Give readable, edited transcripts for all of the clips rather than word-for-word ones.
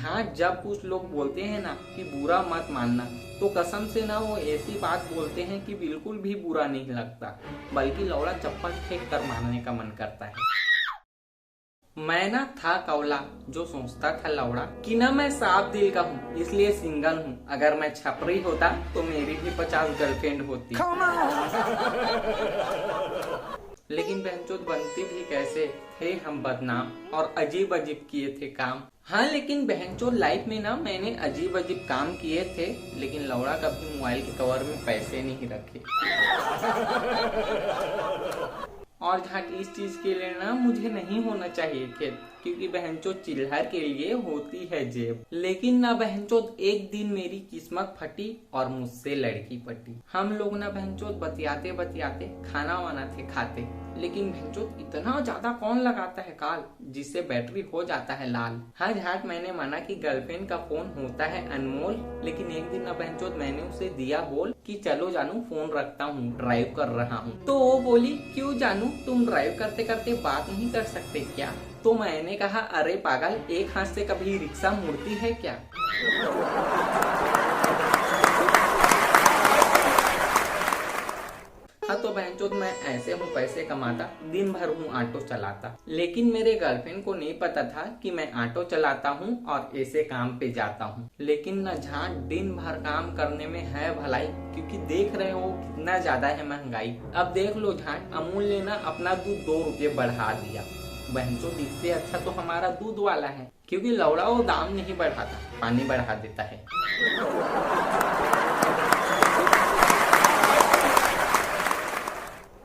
जहाँ जब कुछ लोग बोलते हैं ना कि बुरा मत मानना, तो कसम से ना वो ऐसी बात बोलते हैं कि बिल्कुल भी बुरा नहीं लगता, बल्कि लौड़ा चप्पल फेंक कर मारने का मन करता है। मैं ना था कौला जो सोचता था लौड़ा कि ना मैं साफ दिल का हूँ इसलिए सिंगल हूँ। अगर मैं छपरी होता तो मेरी भी 50 गर्लफ्रेंड होती। लेकिन बहनचोद बनती भी कैसे, थे हम बदनाम और अजीब अजीब किए थे काम। हाँ लेकिन बहनचोद लाइफ में ना मैंने अजीब अजीब काम किए थे, लेकिन लौड़ा कभी मोबाइल के कवर में पैसे नहीं रखे। और जहाँ इस चीज के लिए ना मुझे नहीं होना चाहिए खेत, क्योंकि बहनचोद चिल्हर के लिए होती है जेब। लेकिन ना बहनचोद एक दिन मेरी किस्मत फटी और मुझसे लड़की पटी। हम लोग ना बहनचोद बतियाते बतियाते खाना वाना थे खाते, लेकिन बहनचोद इतना ज्यादा कौन लगाता है कॉल जिससे बैटरी हो जाता है लाल। हाँ झाट मैंने माना कि गर्लफ्रेंड का फोन होता है अनमोल, लेकिन एक दिन ना बहनचोद मैंने उसे दिया बोल कि चलो जानू फोन रखता हूँ, ड्राइव कर रहा हूँ। तो वो बोली क्यों जानू, तुम ड्राइव करते करते बात नहीं कर सकते क्या? तो मैंने कहा अरे पागल, एक हाथ से कभी रिक्शा मुड़ती है क्या? हाँ तो बहनचोद मैं ऐसे हूँ पैसे कमाता, दिन भर हूँ ऑटो चलाता। लेकिन मेरे गर्लफ्रेंड को नहीं पता था कि मैं ऑटो चलाता हूँ और ऐसे काम पे जाता हूँ। लेकिन न जहाँ दिन भर काम करने में है भलाई, क्योंकि देख रहे हो कितना ज्यादा है महंगाई। अब देख लो झाट, अमूल ने ना अपना दूध 2 रुपये बढ़ा दिया। बहनचोद इससे अच्छा तो हमारा दूध वाला है, क्योंकि लौड़ा वो दाम नहीं बढ़ाता, पानी बढ़ा देता है।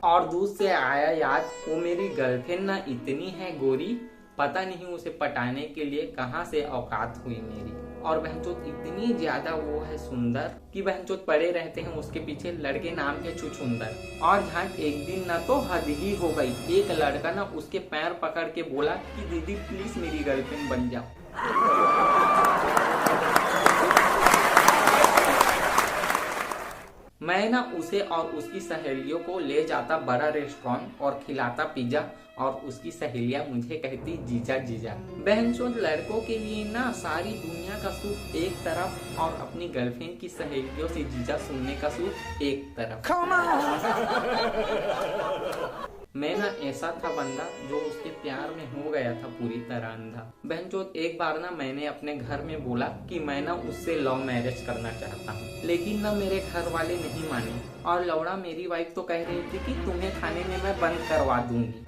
और दूध से आया याद, वो मेरी गर्लफ्रेंड ना इतनी है गोरी, पता नहीं उसे पटाने के लिए कहाँ से औकात हुई मेरी। और बहनचोद इतनी ज्यादा वो है सुंदर कि बहनचोद पड़े रहते हैं उसके पीछे लड़के नाम के छुछुंदर। और झाट एक दिन ना तो हद ही हो गई, एक लड़का ना उसके पैर पकड़ के बोला कि दीदी प्लीज मेरी गर्लफ्रेंड बन जाओ। मैं ना उसे और उसकी सहेलियों को ले जाता बड़ा रेस्टोरेंट और खिलाता पिज्जा, और उसकी सहेलियां मुझे कहती जीजा जीजा। बहनचोद लड़कों के लिए ना सारी दुनिया का सुख एक तरफ और अपनी गर्लफ्रेंड की सहेलियों से जीजा सुनने का सुख एक तरफ। मैं ना ऐसा था बंदा जो उसके प्यार में हो गया था पूरी तरह अंधा। बहनचोद एक बार ना मैंने अपने घर में बोला कि मैं ना उससे लव मैरिज करना चाहता हूँ, लेकिन ना मेरे घर वाले नहीं माने। और लौड़ा मेरी वाइफ तो कह रही थी कि तुम्हें खाने में मैं बंद करवा दूंगी।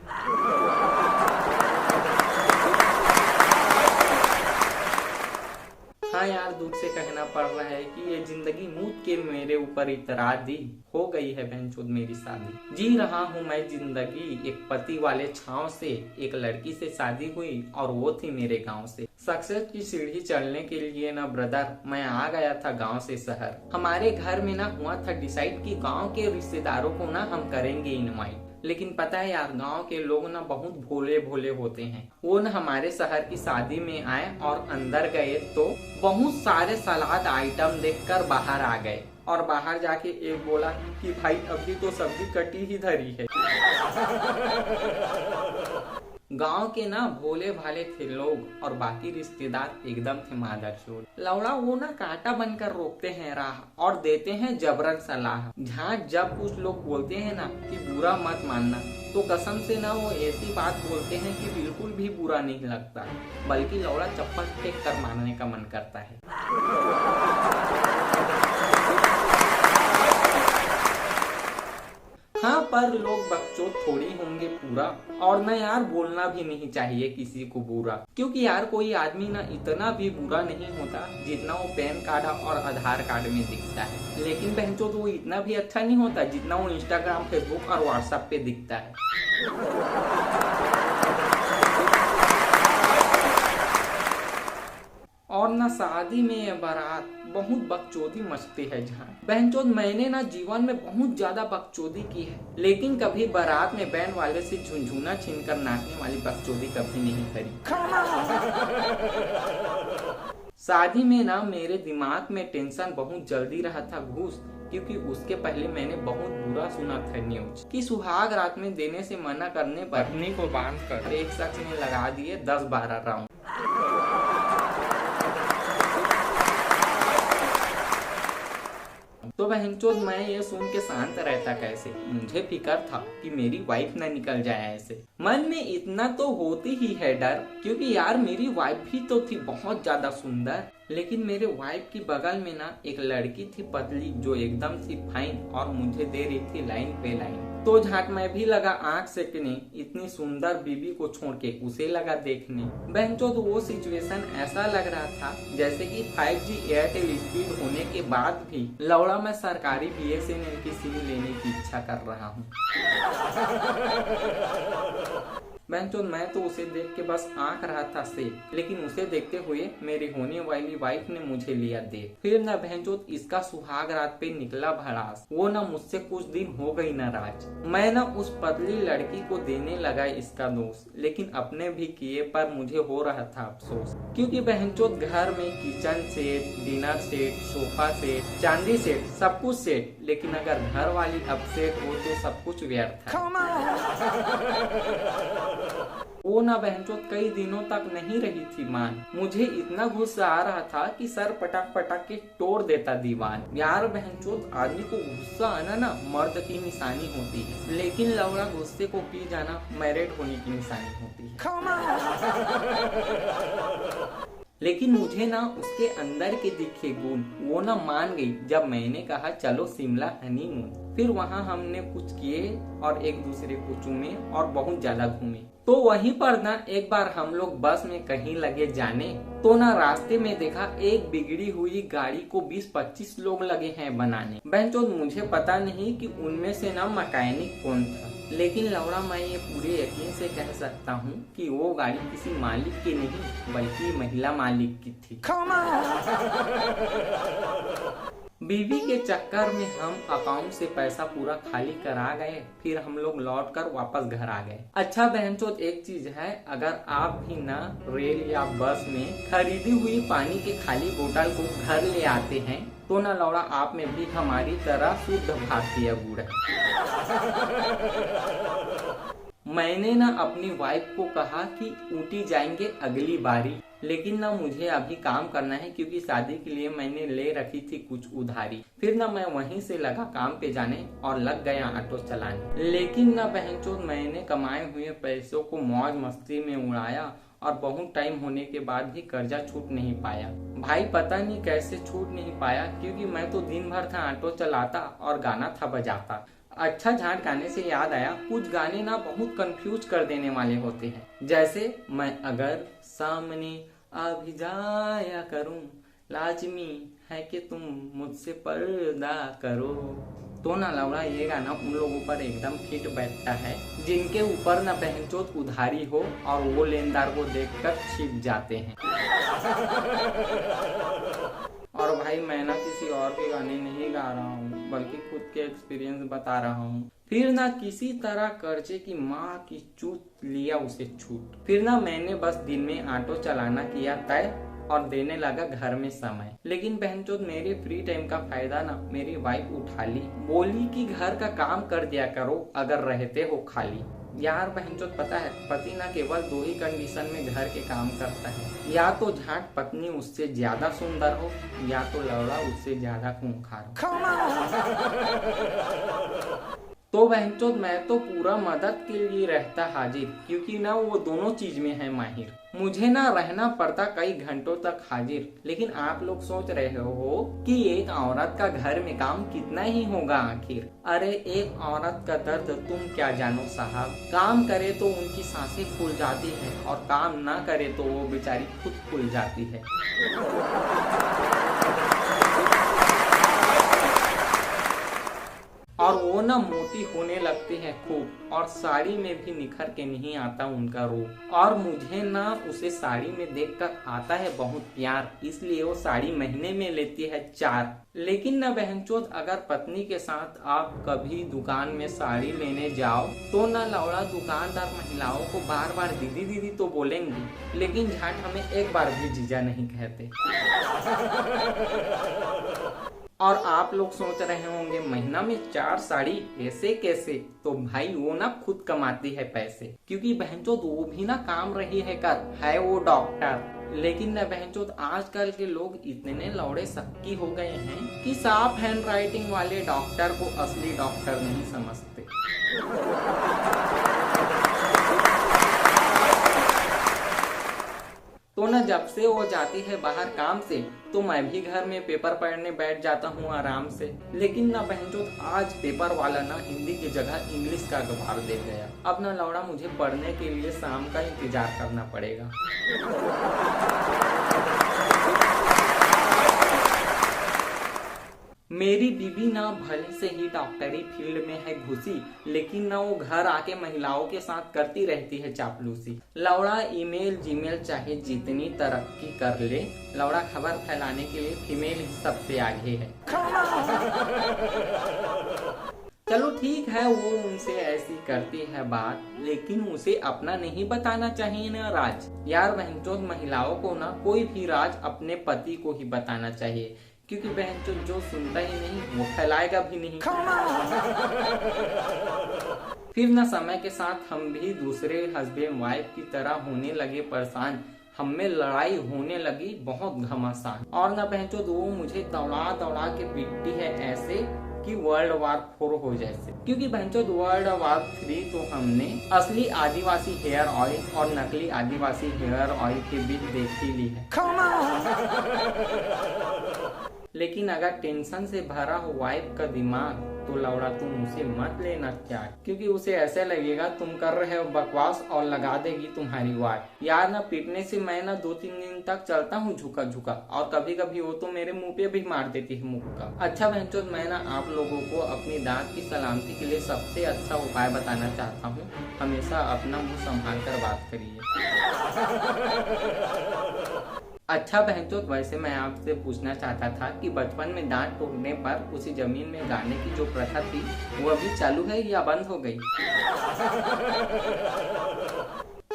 हाँ यार, दुख से कहना पड़ रहा है कि ये जिंदगी मूत के मेरे ऊपर इतरा दी, हो गई है बहनचोद मेरी शादी। जी रहा हूँ मैं जिंदगी एक पति वाले छांव से, एक लड़की से शादी हुई और वो थी मेरे गांव से। सक्सेस की सीढ़ी चढ़ने के लिए ना ब्रदर मैं आ गया था गांव से शहर। हमारे घर में ना हुआ था डिसाइड कि गांव के रिश्तेदारों को ना हम करेंगे इनवाइट। लेकिन पता है यार, गांव के लोग ना बहुत भोले भोले होते हैं। वो ना हमारे शहर की शादी में आए और अंदर गए तो बहुत सारे सलाद आइटम देखकर बाहर आ गए। और बाहर जाके एक बोला कि भाई अभी तो सब्जी कटी ही धरी है। गांव के ना भोले भाले थे लोग और बाकी रिश्तेदार एकदम थे मादरचोद। लौड़ा वो ना कांटा बनकर रोकते हैं राह और देते हैं जबरन सलाह। जहाँ जब कुछ लोग बोलते हैं ना कि बुरा मत मानना, तो कसम से ना वो ऐसी बात बोलते हैं कि बिल्कुल भी बुरा नहीं लगता, बल्कि लौड़ा चप्पल फेंक कर मारने का मन करता है। हाँ, पर लोग बकचोद थोड़ी होंगे पूरा। और ना यार, बोलना भी नहीं चाहिए किसी को बुरा, क्योंकि यार कोई आदमी ना इतना भी बुरा नहीं होता जितना वो पैन कार्ड और आधार कार्ड में दिखता है। लेकिन बहनचोद वो इतना भी अच्छा नहीं होता जितना वो इंस्टाग्राम, फेसबुक और व्हाट्सएप पे दिखता है। और ना शादी में बारात बहुत बकचोदी मचती है जहाँ। बहनचोद मैंने ना जीवन में बहुत ज्यादा बकचोदी की है, लेकिन कभी बारात में बैंड वाले से झुनझुना छीनकर नाचने वाली बकचोदी कभी नहीं करी। शादी में ना मेरे दिमाग में टेंशन बहुत जल्दी रहा था घूस, क्योंकि उसके पहले मैंने बहुत बुरा सुना था न्यूज कि सुहाग रात में देने से मना करने पर पत्नी को बांध कर एक शख्स ने लगा दिए 10-12 राउंड। बहनचोद मैं ये सुन के शांत रहता कैसे। मुझे फिक्र था कि मेरी वाइफ न निकल जाए ऐसे। मन में इतना तो होती ही है डर, क्योंकि यार मेरी वाइफ भी तो थी बहुत ज्यादा सुंदर। लेकिन मेरे वाइफ की बगल में ना एक लड़की थी पतली, जो एकदम सी फाइन और मुझे दे रही थी लाइन पे लाइन। तो झाट मैं भी लगा आंख सेकने, इतनी सुंदर बीबी को छोड़ के उसे लगा देखने। बहनचोद वो सिचुएशन ऐसा लग रहा था जैसे कि 5G एयरटेल स्पीड होने के बाद भी लौड़ा मैं सरकारी BSNL की सिम लेने की इच्छा कर रहा हूँ। बहनचोद मैं तो उसे देख के बस आंख रहा था से, लेकिन उसे देखते हुए मेरी होने वाली वाइफ ने मुझे लिया देख। फिर ना बहनचोद इसका सुहाग रात पे निकला भड़ास। वो ना मुझसे कुछ दिन हो गई नाराज। मैं ना उस पतली लड़की को देने लगा इसका दोष, लेकिन अपने भी किए पर मुझे हो रहा था अफसोस। क्योंकि बहनचोद घर में kitchen set, dinner set, sofa set, चांदी सेट, सब कुछ सेट, लेकिन अगर घर वाली अपसेट हो तो सब कुछ व्यर्थ है। वो ना बहनचोद कई दिनों तक नहीं रही थी मान। मुझे इतना गुस्सा आ रहा था कि सर पटक पटक के तोड़ देता दीवान। यार बहनचोद आदमी को गुस्सा आना ना मर्द की निशानी होती है, लेकिन लौड़ा गुस्से को पी जाना मैरिड होने की निशानी होती है। लेकिन मुझे ना उसके अंदर के दिखे गुण वो ना मान गई जब मैंने कहा चलो शिमला हनीमून। फिर वहाँ हमने कुछ किए और एक दूसरे को चूमे और बहुत ज्यादा घूमे। तो वहीं पर ना एक बार हम लोग बस में कहीं लगे जाने, तो ना रास्ते में देखा एक बिगड़ी हुई गाड़ी को 20-25 लोग लगे हैं बनाने। बहनचोद मुझे पता नहीं कि उनमें से ना मैकेनिक कौन था, लेकिन लौड़ा मैं ये पूरे यकीन से कह सकता हूँ कि वो गाड़ी किसी मालिक की नहीं बल्कि महिला मालिक की थी। बीवी के चक्कर में हम अकाउंट से पैसा पूरा खाली करा गए। फिर हम लोग लौट कर वापस घर आ गए। अच्छा बहनचोद एक चीज है, अगर आप भी ना रेल या बस में खरीदी हुई पानी के खाली बोतल को घर ले आते हैं तो ना लौड़ा आप में भी हमारी तरह शुद्ध भारतीय गुण है। मैंने ना अपनी वाइफ को कहा कि ऊटी जाएंगे अगली बारी, लेकिन ना मुझे अभी काम करना है क्योंकि शादी के लिए मैंने ले रखी थी कुछ उधारी। फिर ना मैं वहीं से लगा काम पे जाने और लग गया ऑटो चलाने। लेकिन ना बहनचोद मैंने कमाए हुए पैसों को मौज मस्ती में उड़ाया और बहुत टाइम होने के बाद भी कर्जा छूट नहीं पाया। भाई पता नहीं कैसे छूट नहीं पाया, क्योंकि मैं तो दिन भर था ऑटो चलाता और गाना था बजाता। अच्छा झाट गाने से याद आया, कुछ गाने ना बहुत कंफ्यूज कर देने वाले होते हैं, जैसे मैं अगर सामने आ भी जाया करूं, लाजमी है कि तुम मुझसे पर्दा करो। तो ना लौड़ा ये गाना उन लोगों पर एकदम फिट बैठता है जिनके ऊपर ना बहनचोद उधारी हो और वो लेनदार को देखकर छिप जाते हैं। और भाई मैं ना किसी और के गाने नहीं गा रहा हूँ, बल्कि खुद के एक्सपीरियंस बता रहा हूँ। फिर ना किसी तरह कर्जे की माँ की चूत लिया उसे छूट। फिर ना मैंने बस दिन में ऑटो चलाना किया तय और देने लगा घर में समय। लेकिन बहनचोद मेरे फ्री टाइम का फायदा ना मेरी वाइफ उठा ली, बोली कि घर का काम कर दिया करो अगर रहते हो खाली। यार बहनचोद पता है, पति ना केवल दो ही कंडीशन में घर के काम करता है, या तो झाट पत्नी उससे ज्यादा सुंदर हो या तो लौड़ा उससे ज्यादा खूंखार हो। तो बहनचोद मैं तो पूरा मदद के लिए रहता हाजिर, क्योंकि ना वो दोनों चीज में है माहिर। मुझे ना रहना पड़ता कई घंटों तक हाजिर। लेकिन आप लोग सोच रहे हो कि एक औरत का घर में काम कितना ही होगा आखिर। अरे एक औरत का दर्द तुम क्या जानो साहब। काम करे तो उनकी सांसें फूल जाती है और काम ना करे तो वो बेचारी खुद फूल जाती है। और वो ना मोटी होने लगती है खूब, और साड़ी में भी निखर के नहीं आता उनका रूप। और मुझे ना उसे साड़ी में देखकर आता है बहुत प्यार, इसलिए वो साड़ी महीने में लेती है 4। लेकिन ना बहनचोद अगर पत्नी के साथ आप कभी दुकान में साड़ी लेने जाओ तो ना लौड़ा दुकानदार महिलाओं को बार बार दीदी दीदी तो बोलेंगी, लेकिन झाट हमें एक बार भी जीजा नहीं कहते। और आप लोग सोच रहे होंगे महीना में 4 साड़ी ऐसे कैसे। तो भाई वो ना खुद कमाती है पैसे, क्योंकि बहनचोद वो भी ना काम रही है कर, है वो डॉक्टर। लेकिन न बहनचोद आजकल के लोग इतने लौड़े सक्की हो गए हैं कि साफ हैंड राइटिंग वाले डॉक्टर को असली डॉक्टर नहीं समझते। तो न जब से वो जाती है बाहर काम से तो मैं भी घर में पेपर पढ़ने बैठ जाता हूँ आराम से। लेकिन ना बहनचोद आज पेपर वाला ना हिंदी की जगह इंग्लिश का अखबार दे गया। अब ना लौड़ा मुझे पढ़ने के लिए शाम का इंतजार करना पड़ेगा। मेरी बीबी ना भले से ही डॉक्टरी फील्ड में है घुसी, लेकिन ना वो घर आके महिलाओं के साथ करती रहती है चापलूसी। लौड़ा ईमेल जीमेल चाहे जितनी तरक्की कर ले, लौड़ा खबर फैलाने के लिए फीमेल ही सबसे आगे है। चलो ठीक है, वो उनसे ऐसी करती है बात, लेकिन उसे अपना नहीं बताना चाहिए ना राज। यार बहनचोद महिलाओं को ना कोई भी राज अपने पति को ही बताना चाहिए, क्योंकि बहनचोद जो सुनता ही नहीं वो फैलाएगा भी नहीं। फिर ना समय के साथ हम भी दूसरे हस्बैंड वाइफ की तरह होने लगे परेशान। हम में लड़ाई होने लगी बहुत घमासान। और ना बहनचोद वो मुझे दौड़ा दौड़ा के पीटती है ऐसे कि वर्ल्ड वार 4 हो जैसे। क्योंकि बहनचोद वर्ल्ड वार 3 तो हमने असली आदिवासी हेयर ऑयल और नकली आदिवासी हेयर ऑयल के बीच देख ही ली है। लेकिन अगर टेंशन से भरा हो वाइफ का दिमाग तो लौड़ा तुम उसे मत लेना क्या, क्योंकि उसे ऐसे लगेगा तुम कर रहे हो बकवास और लगा देगी तुम्हारी वाट। यार ना पीटने से मैं ना 2-3 दिन तक चलता हूँ झुका झुका, और कभी कभी वो तो मेरे मुंह पे भी मार देती है मुक्का। अच्छा बहनचोद मैं ना आप लोगों को अपनी दांत की सलामती के लिए सबसे अच्छा उपाय बताना चाहता हूँ। हमेशा अपना मुंह संभाल कर बात करिए। अच्छा बहनचोद वैसे मैं आपसे पूछना चाहता था कि बचपन में दांत टूटने पर उसी जमीन में गाड़ने की जो प्रथा थी वो अभी चालू है या बंद हो गई?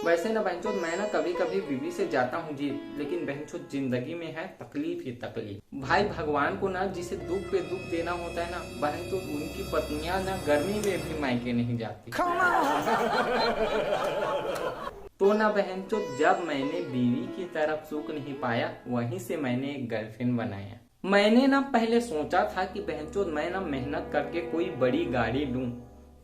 वैसे ना बहनचोद मैं ना कभी कभी बीवी से जाता हूँ जी, लेकिन बहनचोद जिंदगी में है तकलीफ ही तकलीफ। भाई भगवान को ना जिसे दुख पे दुख देना होता है ना बहनचोद उनकी पत्नियां ना गर्मी में भी मायके नहीं जाती। तो ना बहनचोद जब मैंने बीवी की तरफ सुख नहीं पाया वहीं से मैंने एक गर्लफ्रेंड बनाया। मैंने ना पहले सोचा था कि बहनचोद मैं ना मेहनत करके कोई बड़ी गाड़ी लूं,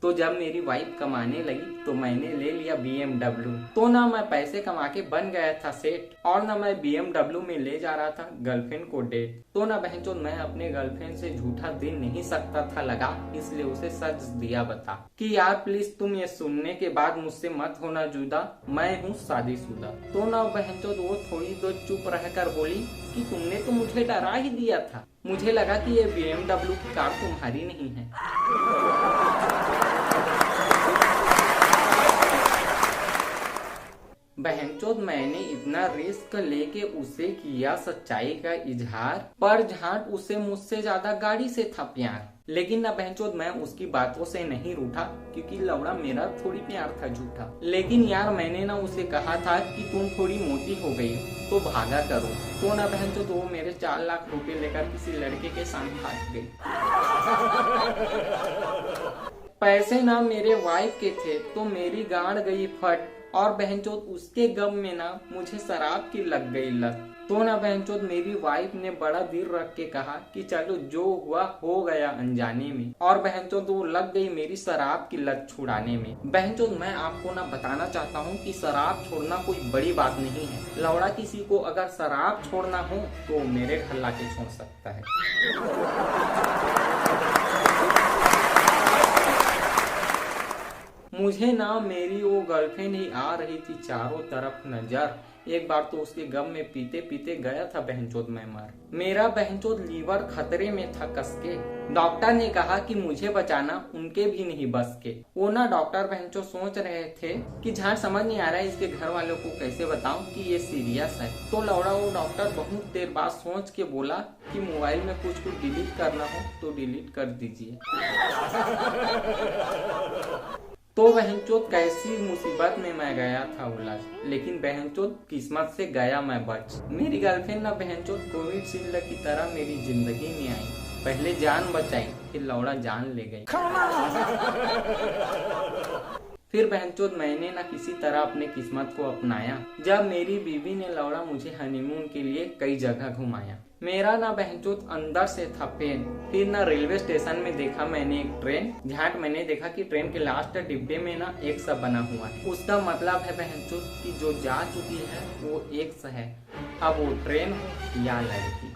तो जब मेरी वाइफ कमाने लगी तो मैंने ले लिया BMW। तो ना मैं पैसे कमा के बन गया था सेठ, और ना मैं BMW में ले जा रहा था गर्लफ्रेंड को डेट। तो ना बहनचोद मैं अपने गर्लफ्रेंड से झूठा दे नहीं सकता था लगा, इसलिए उसे सच दिया बता कि यार प्लीज तुम ये सुनने के बाद मुझसे मत होना जुदा, मैं हूँ शादीशुदा। तो ना बहनचोद वो थोड़ी देर चुप रहकर बोली कि तुमने तो मुझे डरा ही दिया था, मुझे लगा कि ये BMW की कार तुम्हारी नहीं है। बहनचोद मैंने इतना रिस्क लेके उसे किया सच्चाई का इजहार, पर झांट उसे मुझसे ज्यादा गाड़ी से था प्यार। लेकिन ना बहनचोद मैं उसकी बातों से नहीं रूठा, क्योंकि लौड़ा मेरा थोड़ी प्यार था झूठा। लेकिन यार मैंने ना उसे कहा था कि तुम थोड़ी मोटी हो गई तो भागा करो। तो ना बहनचोद वो मेरे 4 लाख रुपए लेकर किसी लड़के के साथ भाग गई। पैसे ना मेरे वाइफ के थे तो मेरी गाड़ गई फट, और बहनचोद उसके गम में ना मुझे शराब की लग गई लत। तो ना बहनचोद मेरी वाइफ ने बड़ा दिल रख के कहा कि चलो जो हुआ हो गया अनजाने में, और बहनचोद वो लग गई मेरी शराब की लत छुड़ाने में। बहनचोद मैं आपको ना बताना चाहता हूँ कि शराब छोड़ना कोई बड़ी बात नहीं है। लौड़ा किसी को अगर शराब छोड़ना हो तो मेरे घर लाके छोड़ सकता है। मुझे ना मेरी वो गर्लफ्रेंड ही आ रही थी चारों तरफ नजर। एक बार तो उसके गम में पीते पीते गया था बहनचोद मैं मर। मेरा बहनचोद लीवर खतरे में था कसके। डॉक्टर ने कहा कि मुझे बचाना उनके भी नहीं बस के। वो ना डॉक्टर बहनचोद सोच रहे थे कि झाड़ समझ नहीं आ रहा है इसके घर वालों को कैसे बताऊं कि ये सीरियस है। तो लौड़ा वो डॉक्टर बहुत देर बाद सोच के बोला कि मोबाइल में कुछ डिलीट करना हो तो डिलीट कर दीजिए। तो बहनचोद कैसी मुसीबत में मैं गया था उलझ, लेकिन बहनचोद किस्मत से गया मैं बच। मेरी गर्लफ्रेंड ना बहनचोद कोविशील्ड की तरह मेरी जिंदगी में आई। पहले जान बचाई फिर लौड़ा जान ले गई। फिर बहनचोद मैंने ना किसी तरह अपने किस्मत को अपनाया जब मेरी बीवी ने लौड़ा मुझे हनीमून के लिए कई जगह घुमाया। मेरा ना बहनचोद अंदर से था पेन। फिर ना रेलवे स्टेशन में देखा मैंने एक ट्रेन। झाट मैंने देखा कि ट्रेन के लास्ट डिब्बे में ना एक सा बना हुआ है। उसका मतलब है बहनचोद कि जो जा चुकी है वो एक सा है। अब वो ट्रेन हो या लड़की।